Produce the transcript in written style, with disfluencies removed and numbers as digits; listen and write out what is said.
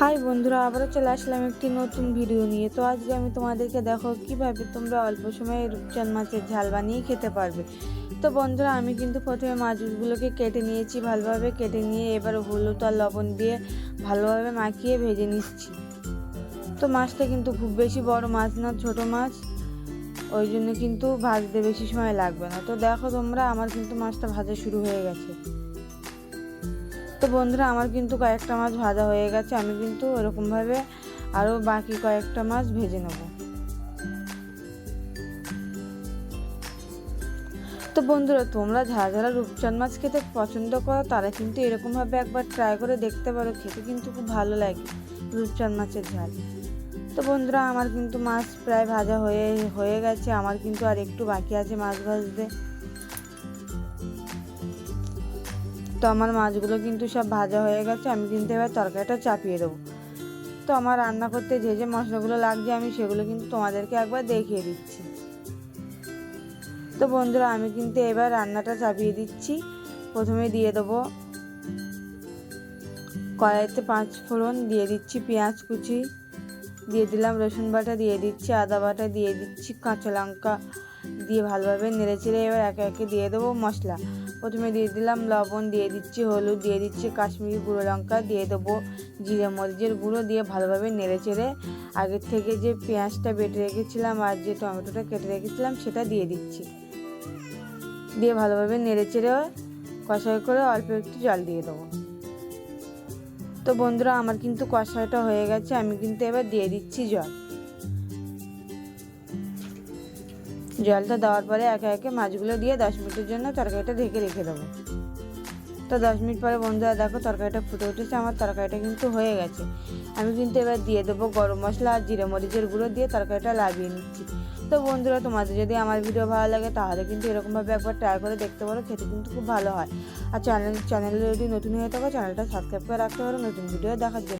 High বন্ধুরা, আবারও চলে আসলাম একটি নতুন ভিডিও নিয়ে। তো আজকে আমি তোমাদেরকে দেখো কিভাবে তোমরা অল্প সময়ে রূপচাঁদ মাছের ঝাল বানিয়ে খেতে পারবে। তো বন্ধুরা, আমি কিন্তু প্রথমে মাছগুলোকে কেটে নিয়েছি, ভালোভাবে কেটে নিয়ে এবার হলুদ আর লবণ দিয়ে ভালোভাবে মাখিয়ে ভেজে নিচ্ছি। তো মাছটা কিন্তু খুব বেশি বড় মাছ না, ছোট মাছ, ওই জন্য কিন্তু ভাজতে বেশি সময় লাগবে না। তো দেখো তোমরা, আমার কিন্তু মাছটা ভাজা শুরু হয়ে গেছে। তো বন্ধুরা, আমার কিন্তু কয়েকটা মাছ ভাজা হয়ে গেছে, আমি কিন্তু এরকমভাবে আরও বাকি কয়েকটা মাছ ভেজে নেব। তো বন্ধুরা, তোমরা যারা যারা রূপচাঁদ মাছ খেতে পছন্দ করো তারা কিন্তু এরকমভাবে একবার ট্রাই করে দেখতে পারো, খেতে কিন্তু খুব ভালো লাগে রূপচাঁদ মাছের ঝাল। তো বন্ধুরা, আমার কিন্তু মাছ প্রায় ভাজা হয়ে গেছে, আমার কিন্তু আর একটু বাকি আছে মাছ ভাজতে। তো আমার মাছগুলো কিন্তু সব ভাজা হয়ে গেছে, আমি কিন্তু এবার তরকারিটা চাপিয়ে দেবো। তো আমার রান্না করতে যে যে মশলাগুলো লাগছে আমি সেগুলো কিন্তু তোমাদেরকে একবার দেখিয়ে দিচ্ছি। তো বন্ধুরা, আমি কিন্তু এবার রান্নাটা চাপিয়ে দিচ্ছি। প্রথমে দিয়ে দেবো কড়াইতে 5 ফোড়ন, দিয়ে দিচ্ছি পেঁয়াজ কুচি, দিয়ে দিলাম রসুন বাটা, দিয়ে দিচ্ছি আদা বাটা, দিয়ে দিচ্ছি কাঁচা লঙ্কা, দিয়ে ভালোভাবে নেড়েচেড়ে এবার একে একে দিয়ে দেবো মশলা। প্রথমে দিয়ে দিলাম লবণ, দিয়ে দিচ্ছি হলুদ, দিয়ে দিচ্ছি কাশ্মীরি গুঁড়ো লঙ্কা, দিয়ে দেবো জিরে মরিচের গুঁড়ো, দিয়ে ভালোভাবে নেড়েচেড়ে আগের থেকে যে পেঁয়াজটা বেটে রেখেছিলাম আর যে টমেটোটা কেটে রেখেছিলাম সেটা দিয়ে দিচ্ছি। দিয়ে ভালোভাবে নেড়েচেড়ে কষাই করে অল্প একটু জল দিয়ে দেবো। তো বন্ধুরা, আমার কিন্তু কষাইটা হয়ে গেছে, আমি কিন্তু এবার দিয়ে দিচ্ছি জলটা দেওয়ার পরে একে একে মাছগুলো দিয়ে 10 মিনিটের জন্য তরকারিটা ঢেকে রেখে দেবো। তো 10 মিনিট পরে বন্ধুরা দেখো তরকারিটা ফুটে উঠেছে, আমার তরকারিটা কিন্তু হয়ে গেছে। আমি কিন্তু এবার দিয়ে দেবো গরম মশলা আর জিরে মরিচের গুঁড়ো, দিয়ে তরকারিটা লাগিয়ে নিচ্ছি। তো বন্ধুরা, তোমাদের যদি আমার ভিডিও ভালো লাগে তাহলে কিন্তু এরকমভাবে একবার ট্রাই করে দেখতে পারো, খেতে কিন্তু খুব ভালো হয়। আর চ্যানেলে যদি নতুন হয়ে থাকো চ্যানেলটা সাবস্ক্রাইব করে রাখতে পারো নতুন ভিডিও দেখার জন্য।